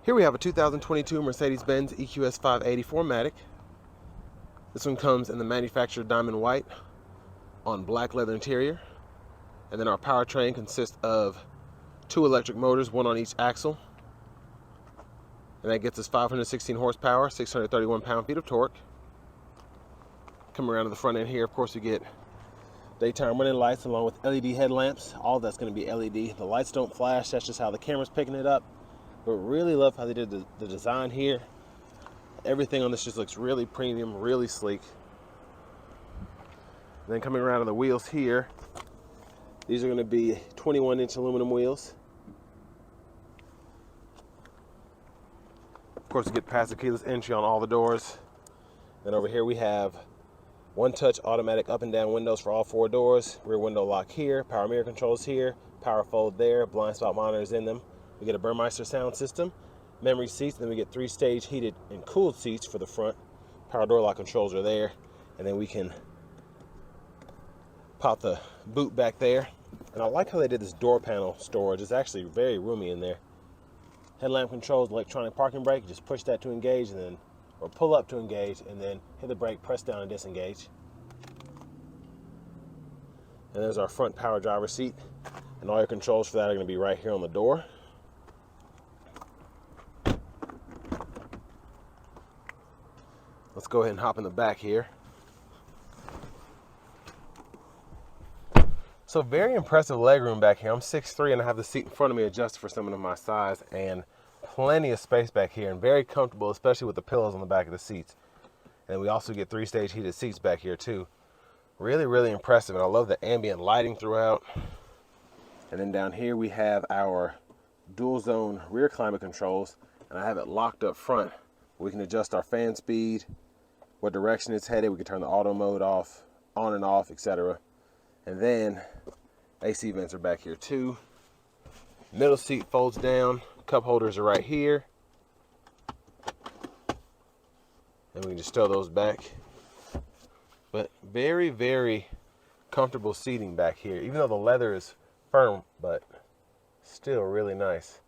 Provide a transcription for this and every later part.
Here we have a 2022 Mercedes-Benz EQS 580 4MATIC. This one comes in the manufacturer diamond white on black leather interior. And then our powertrain consists of 2 electric motors, 1 on each axle. And that gets us 516 horsepower, 631 pound-feet of torque. Coming around to the front end here, of course, we get daytime running lights along with LED headlamps. All that's going to be LED. The lights don't flash, that's just how the camera's picking it up. But really love how they did the design here. Everything on this just looks really premium, really sleek. And then coming around to the wheels here, these are going to be 21-inch aluminum wheels. Of course, you get passive keyless entry on all the doors. Then over here we have one-touch automatic up and down windows for all 4 doors. Rear window lock here, power mirror controls here, power fold there, blind spot monitors in them. We get a Burmeister sound system, memory seats, then we get 3-stage heated and cooled seats for the front. Power door lock controls are there, and then we can pop the boot back there. And I like how they did this door panel storage. It's actually very roomy in there. Headlamp controls, electronic parking brake. Just push that to engage, and then, or pull up to engage, and then hit the brake, press down and disengage. And there's our front power driver seat. And all your controls for that are going to be right here on the door. Let's go ahead and hop in the back here. So very impressive legroom back here. I'm 6'3" and I have the seat in front of me adjusted for someone of my size, and plenty of space back here and very comfortable, especially with the pillows on the back of the seats. And we also get 3-stage heated seats back here too. Really, really impressive. And I love the ambient lighting throughout. And then down here we have our dual zone rear climate controls, and I have it locked up front. We can adjust our fan speed, what direction it's headed. We can turn the auto mode off, on and off, etc. And then AC vents are back here too. Middle seat folds down. Cup holders are right here. And we can just stow those back. But very, very comfortable seating back here. Even though the leather is firm, but still really nice.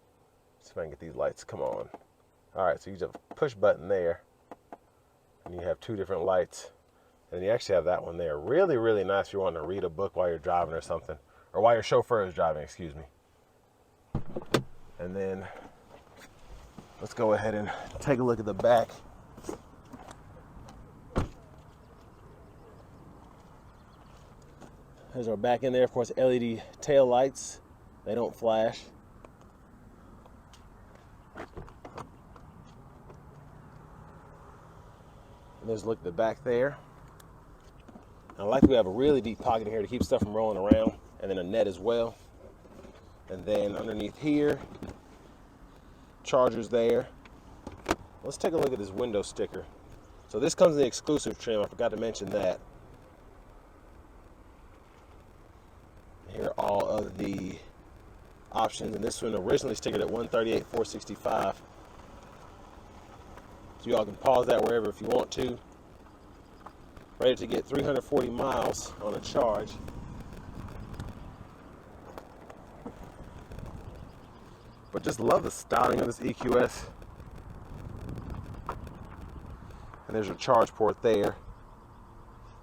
Let's see if I can get these lights come on. All right, so you just push button there. And you have 2 different lights. And you actually have that one there. Really, really nice if you want to read a book while you're driving or something. Or while your chauffeur is driving, excuse me. And then let's go ahead and take a look at the back. There's our back in there. Of course, LED tail lights. They don't flash. And there's a look at the back there. I like that we have a really deep pocket in here to keep stuff from rolling around, and then a net as well. And then underneath here, chargers there. Let's take a look at this window sticker. So this comes in the exclusive trim. I forgot to mention that. Here are all of the options, and this one originally stickered at $138,465. So you all can pause that wherever if you want to. Ready to get 340 miles on a charge. But just love the styling of this EQS. And there's your charge port there.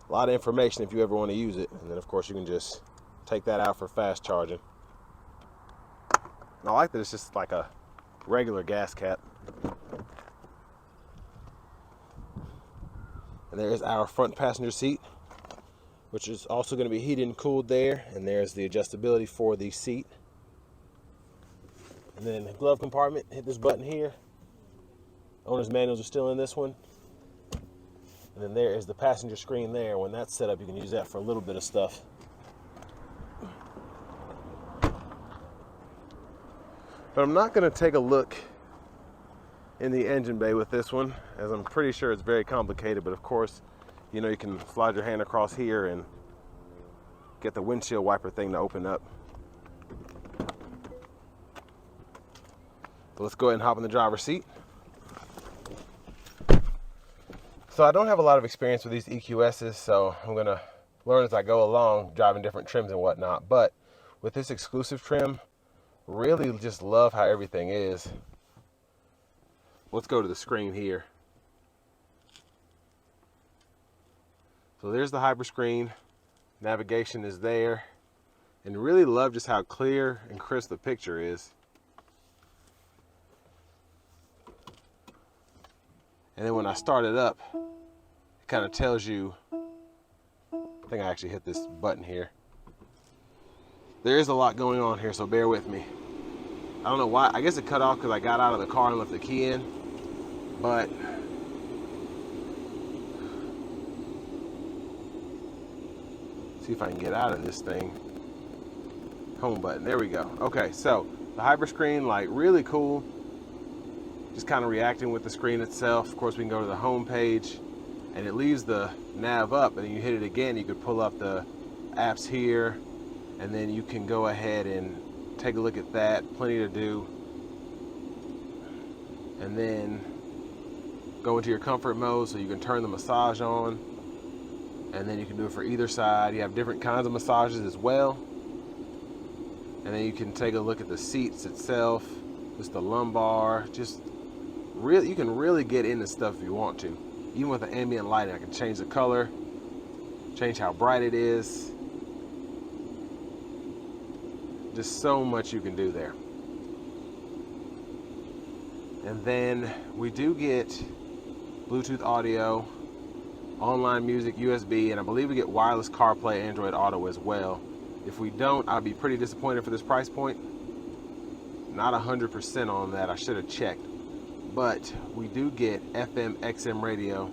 A lot of information if you ever want to use it. And then of course you can just take that out for fast charging. And I like that it's just like a regular gas cap. And there's our front passenger seat, which is also going to be heated and cooled there. And there's the adjustability for the seat. And then the glove compartment, hit this button here. Owner's manuals are still in this one. And then there is the passenger screen there. When that's set up, you can use that for a little bit of stuff. But I'm not going to take a look in the engine bay with this one, as I'm pretty sure it's very complicated. But of course, you know, you can slide your hand across here and get the windshield wiper thing to open up. But let's go ahead and hop in the driver's seat. So I don't have a lot of experience with these EQSs, so I'm going to learn as I go along, driving different trims and whatnot. But with this exclusive trim, really just love how everything is. let's go to the screen here. So there's the hyper screen. Navigation is there. And really love just how clear and crisp the picture is. And then when I start it up, it kind of tells you, I think I actually hit this button here. There is a lot going on here, so bear with me. I don't know why, I guess it cut off because I got out of the car and left the key in, but see if I can get out of this thing. Home button, there we go. Okay, so the hyper screen, like really cool. Just kind of reacting with the screen itself. Of course, we can go to the home page and it leaves the nav up, and then you hit it again, you could pull up the apps here, and then you can go ahead and take a look at that. Plenty to do. And then go into your comfort mode so you can turn the massage on, and then you can do it for either side. You have different kinds of massages as well. And then you can take a look at the seats itself, just the lumbar, just really, you can really get into stuff if you want to. Even with the ambient lighting, I can change the color, change how bright it is. Just so much you can do there. And then we do get Bluetooth audio, online music, USB, and I believe we get wireless CarPlay, Android Auto as well. If we don't, I'd be pretty disappointed for this price point. Not 100% on that, I should have checked. But we do get FM, XM radio.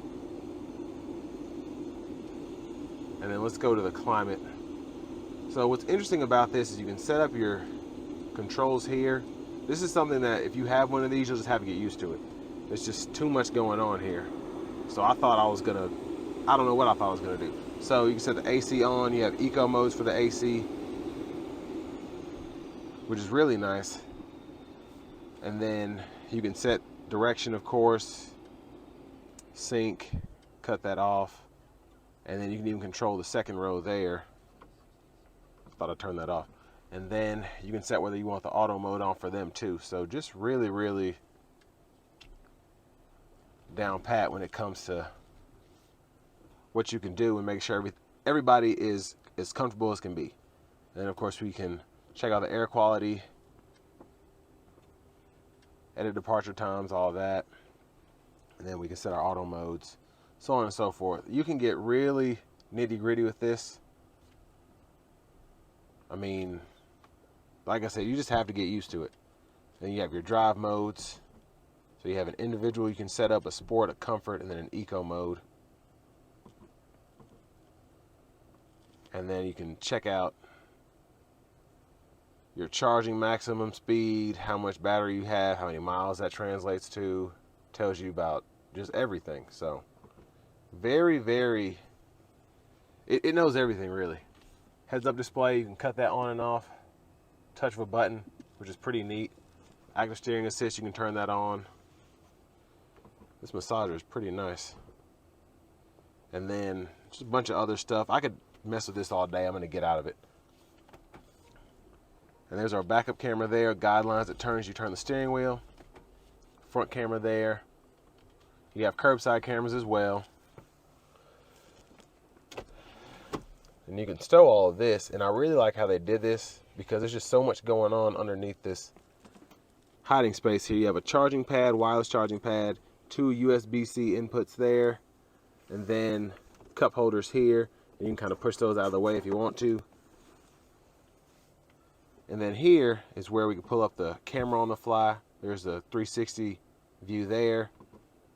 And then let's go to the climate. So what's interesting about this is you can set up your controls here. This is something that if you have one of these, you'll just have to get used to it. There's just too much going on here. So I thought I was gonna, I don't know what I thought I was gonna do. So you can set the AC on, you have eco modes for the AC, which is really nice. And then you can set direction, of course, sync, cut that off. And then you can even control the second row there. Thought I turned that off. And then you can set whether you want the auto mode on for them too. So just really, really down pat when it comes to what you can do and make sure everybody is as comfortable as can be. And then of course we can check out the air quality, edit departure times, all that. And then we can set our auto modes, so on and so forth. You can get really nitty-gritty with this. I mean, like I said, you just have to get used to it. Then you have your drive modes. So you have an individual, you can set up a sport, a comfort, and then an eco mode. And then you can check out your charging maximum speed, how much battery you have, how many miles that translates to. Tells you about just everything. So very, very, it knows everything really. Heads up display, you can cut that on and off. Touch of a button, which is pretty neat. Active steering assist, you can turn that on. This massager is pretty nice. And then just a bunch of other stuff. I could mess with this all day. I'm going to get out of it. And there's our backup camera there. Guidelines, it turns, you turn the steering wheel. Front camera there. You have curbside cameras as well. And you can stow all of this. And I really like how they did this because there's just so much going on underneath this hiding space here. You have a charging pad, wireless charging pad, 2 USB-C inputs there, and then cup holders here. And you can kind of push those out of the way if you want to. And then here is where we can pull up the camera on the fly. There's the 360 view there.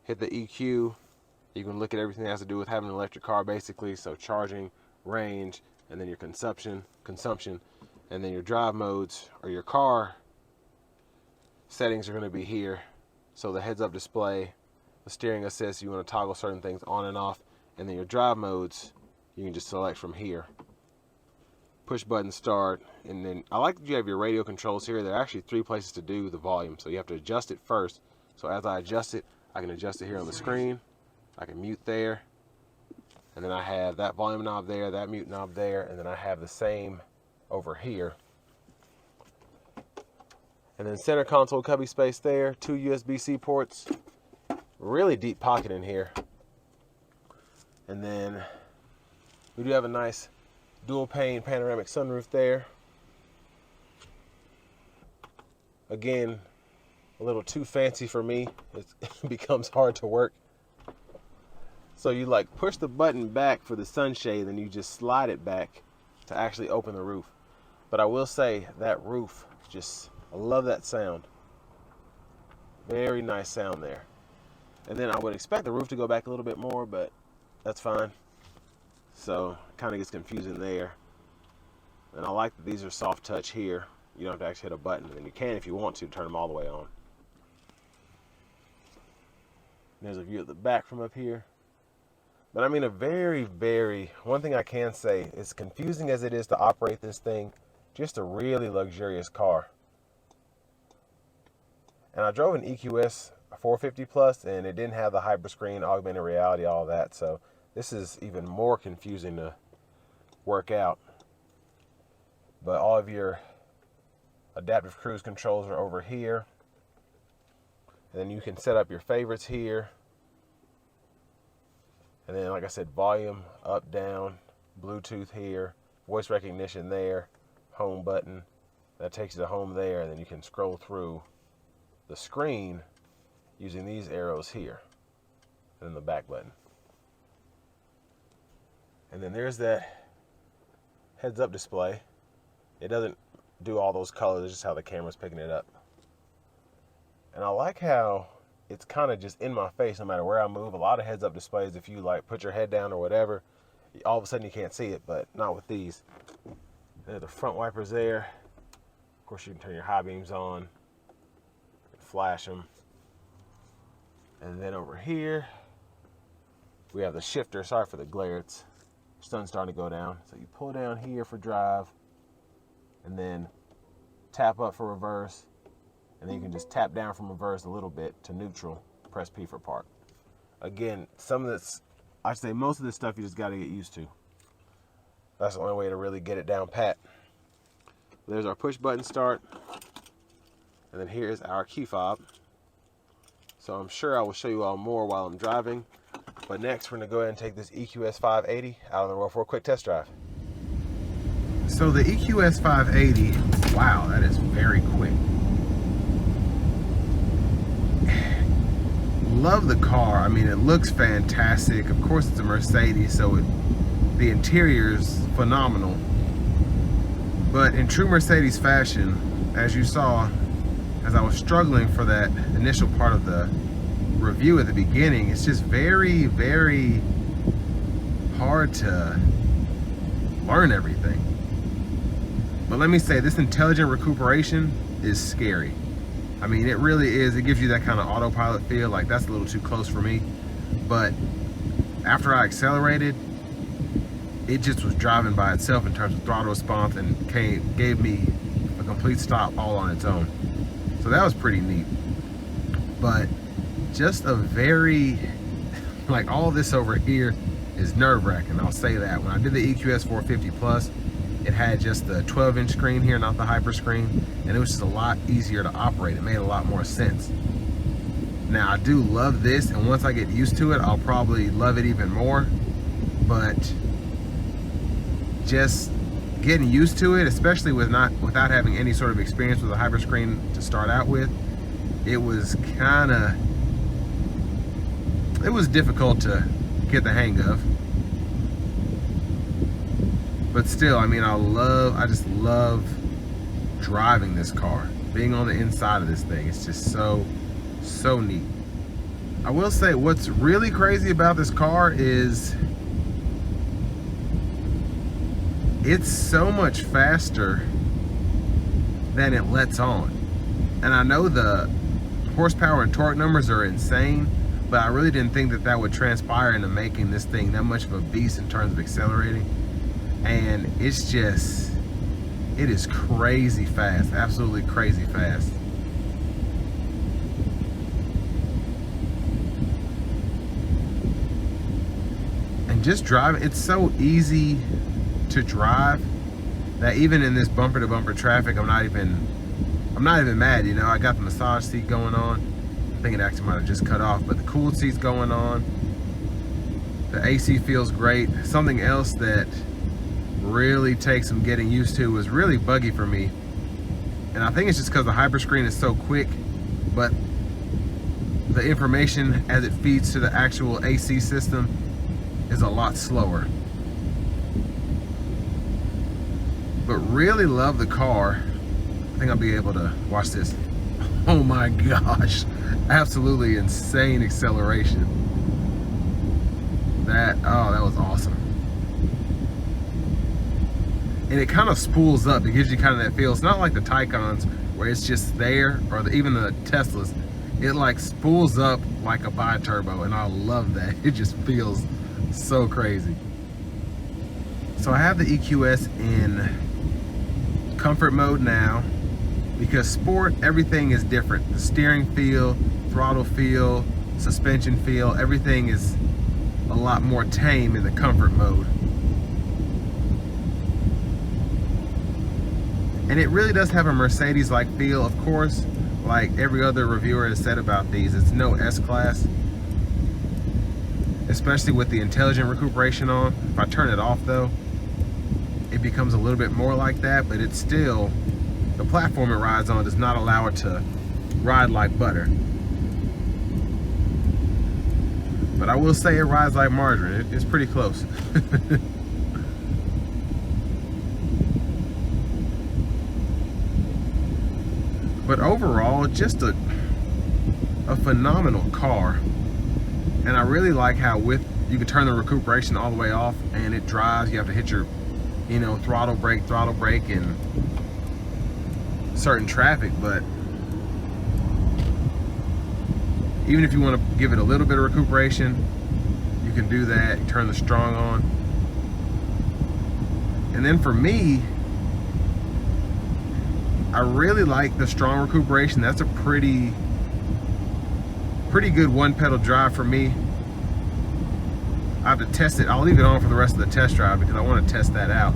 Hit the EQ. You can look at everything that has to do with having an electric car basically. So charging, range, and then your consumption, and then your drive modes or your car settings are going to be here. So the heads up display, the steering assist, you want to toggle certain things on and off, and then your drive modes, you can just select from here. Push button start, and then I like that you have your radio controls here. There are actually 3 places to do the volume, so you have to adjust it first. So as I adjust it, I can adjust it here on the screen. I can mute there, and then I have that volume knob there, that mute knob there, and then I have the same over here. And then center console cubby space there, 2 USB-C ports, really deep pocket in here. And then we do have a nice dual pane panoramic sunroof there. Again, a little too fancy for me. It becomes hard to work. So you like push the button back for the sunshade, then you just slide it back to actually open the roof. But I will say that roof, I love that sound. Very nice sound there. And then I would expect the roof to go back a little bit more, but that's fine. So kind of gets confusing there. And I like that these are soft touch here. You don't have to actually hit a button. And you can, if you want to, turn them all the way on. There's a view of the back from up here. But I mean, one thing I can say, as confusing as it is to operate this thing, just a really luxurious car. And I drove an EQS 450 Plus, and it didn't have the hyperscreen, augmented reality, all that. So this is even more confusing to work out. But all of your adaptive cruise controls are over here. And then you can set up your favorites here. And then, like I said, volume, up, down, Bluetooth here, voice recognition there, home button. That takes you to home there, and then you can scroll through the screen using these arrows here, and then the back button. And then there's that heads-up display. It doesn't do all those colors, it's just how the camera's picking it up. And I like how it's kind of just in my face no matter where I move. A lot of heads-up displays, if you like put your head down or whatever, all of a sudden you can't see it, but not with these. There are the front wipers there. Of course, you can turn your high beams on, flash them. And then over here, we have the shifter. Sorry for the glare, it's sun's starting to go down. So you pull down here for drive, and then tap up for reverse. And then you can just tap down from reverse a little bit to neutral, press P for park. Again, some of this, I'd say most of this stuff you just got to get used to. That's the only way to really get it down pat. There's our push button start. And then here's our key fob. So I'm sure I will show you all more while I'm driving. But next we're going to go ahead and take this EQS 580 out on the road for a quick test drive. So the EQS 580, wow, that is very quick. Love the car. I mean, it looks fantastic. Of course, it's a Mercedes, so the interior's phenomenal. But in true Mercedes fashion, as you saw, as I was struggling for that initial part of the review at the beginning, it's just very, very hard to learn everything. But let me say, this intelligent recuperation is scary. I mean, it really is. It gives you that kind of autopilot feel. Like, that's a little too close for me. But after I accelerated, it just was driving by itself in terms of throttle response, and gave me a complete stop all on its own. So that was pretty neat. But just a very, like, all this over here is nerve-wracking. I'll say that. When I did the EQS 450 Plus, it had just the 12-inch screen here, not the hyper screen, and it was just a lot easier to operate. It made a lot more sense. Now, I do love this, and once I get used to it, I'll probably love it even more. But just getting used to it, especially without having any sort of experience with a hyper screen to start out with, it was difficult to get the hang of. But still, I mean, I just love driving this car. Being on the inside of this thing, it's just so neat. I will say, what's really crazy about this car is it's so much faster than it lets on. And I know the horsepower and torque numbers are insane, but I really didn't think that would transpire into making this thing that much of a beast in terms of accelerating. And it's just, it is crazy fast, absolutely crazy fast. And just driving, it's so easy to drive that even in this bumper to bumper traffic, I'm not even mad. You know, I got the massage seat going on. think it actually might have just cut off, but the cooled seat's going on. The AC feels great. Something else that really takes some getting used to was really buggy for me. And I think it's just because the hyperscreen is so quick, but the information as it feeds to the actual AC system is a lot slower. But really love the car. I think I'll be able to watch this. Oh my gosh, absolutely insane acceleration. That was awesome. And it kind of spools up. It gives you kind of that feel. It's not like the Taycans where it's just there, or even the Teslas. It like spools up like a bi-turbo, and I love that. It just feels so crazy. So I have the EQS in comfort mode now, because sport, everything is different. The steering feel, throttle feel, suspension feel, everything is a lot more tame in the comfort mode. And it really does have a Mercedes-like feel, of course, like every other reviewer has said about these. It's no S-Class, especially with the intelligent recuperation on. If I turn it off though, it becomes a little bit more like that, but it's still, the platform it rides on does not allow it to ride like butter. But I will say it rides like margarine. It's pretty close. But overall, just a phenomenal car. And I really like how you can turn the recuperation all the way off and it drives. You have to hit your, throttle brake in certain traffic, but even if you want to give it a little bit of recuperation, you can do that. You turn the strong on. And then for me, I really like the strong recuperation. That's a pretty good one pedal drive for me. I have to test it. I'll leave it on for the rest of the test drive because I want to test that out.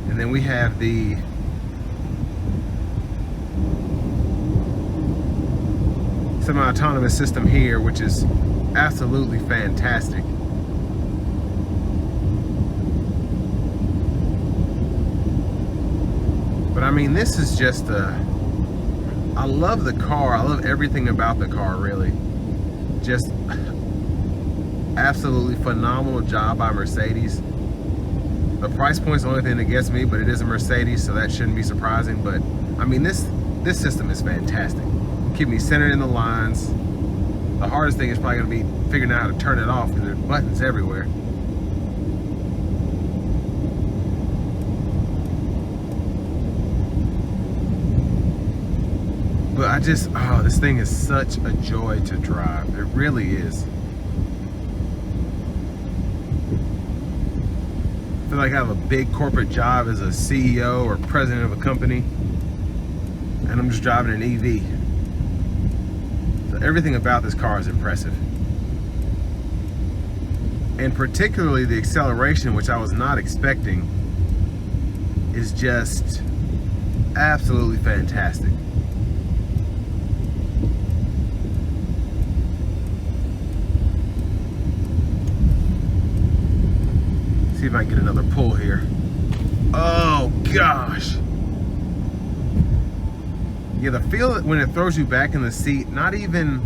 And then we have the semi-autonomous system here, which is absolutely fantastic. But I mean, this is just I love the car. I love everything about the car, really. Just absolutely phenomenal job by Mercedes. The price point's the only thing that gets me, but it is a Mercedes, so that shouldn't be surprising. But I mean, this system is fantastic. Keep me centered in the lines. The hardest thing is probably going to be figuring out how to turn it off because there's buttons everywhere. But I just, this thing is such a joy to drive. It really is. I feel like I have a big corporate job as a CEO or president of a company, and I'm just driving an EV. So everything about this car is impressive. And particularly the acceleration, which I was not expecting, is just absolutely fantastic. See if I can get another pull here. Oh gosh. Yeah, the feel that when it throws you back in the seat, not even,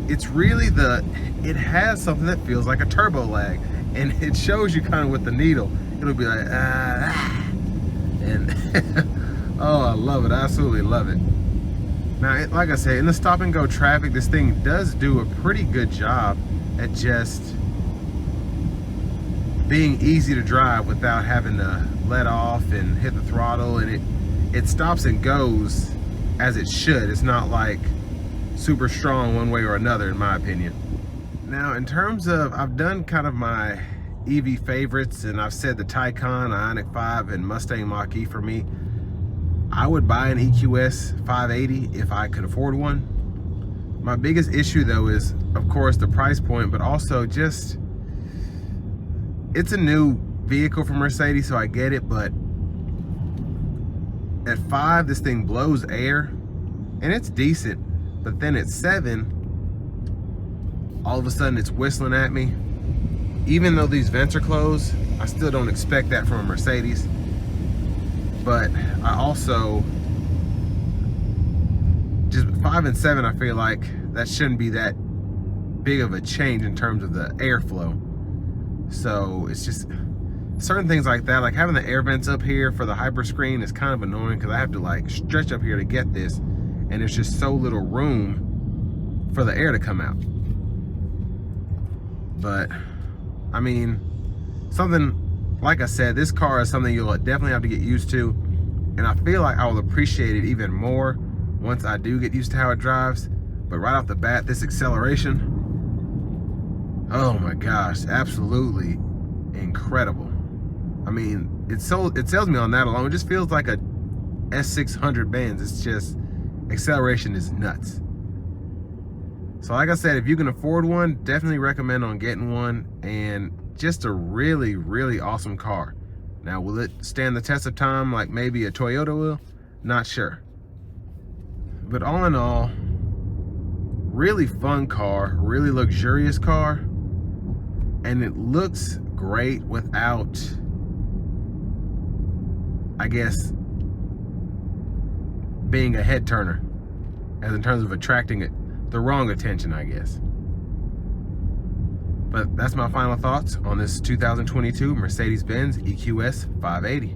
it's really it has something that feels like a turbo lag. And it shows you kind of with the needle. It'll be like, and oh, I love it. I absolutely love it. Now, like I said, in the stop and go traffic, this thing does do a pretty good job at just being easy to drive without having to let off and hit the throttle, and it stops and goes as it should. It's not like super strong one way or another, in my opinion. Now, in terms of, I've done kind of my EV favorites, and I've said the Taycan, Ioniq 5, and Mustang Mach-E for me. I would buy an EQS 580 if I could afford one. My biggest issue though is, of course, the price point, but also just, it's a new vehicle for Mercedes, so I get it, but at $5, this thing blows air. and it's decent, but then at 7, all of a sudden it's whistling at me. Even though these vents are closed, I still don't expect that from a Mercedes. But I also, just 5 and 7, I feel like that shouldn't be that big of a change in terms of the airflow. So it's just certain things like that, like having the air vents up here for the hyper screen is kind of annoying because I have to like stretch up here to get this, and there's just so little room for the air to come out. But I mean, something, like I said, this car is something you'll definitely have to get used to, and I feel like I will appreciate it even more once I do get used to how it drives. But right off the bat, this acceleration, oh my gosh, absolutely incredible. I mean, it sells me on that alone. It just feels like a S600 Benz. It's just, acceleration is nuts. So like I said, if you can afford one, definitely recommend on getting one, and just a really, really awesome car. Now, will it stand the test of time like maybe a Toyota will? Not sure. But all in all, really fun car, really luxurious car, and it looks great without, I guess, being a head turner, as in terms of attracting the wrong attention, I guess. But that's my final thoughts on this 2022 Mercedes-Benz EQS 580.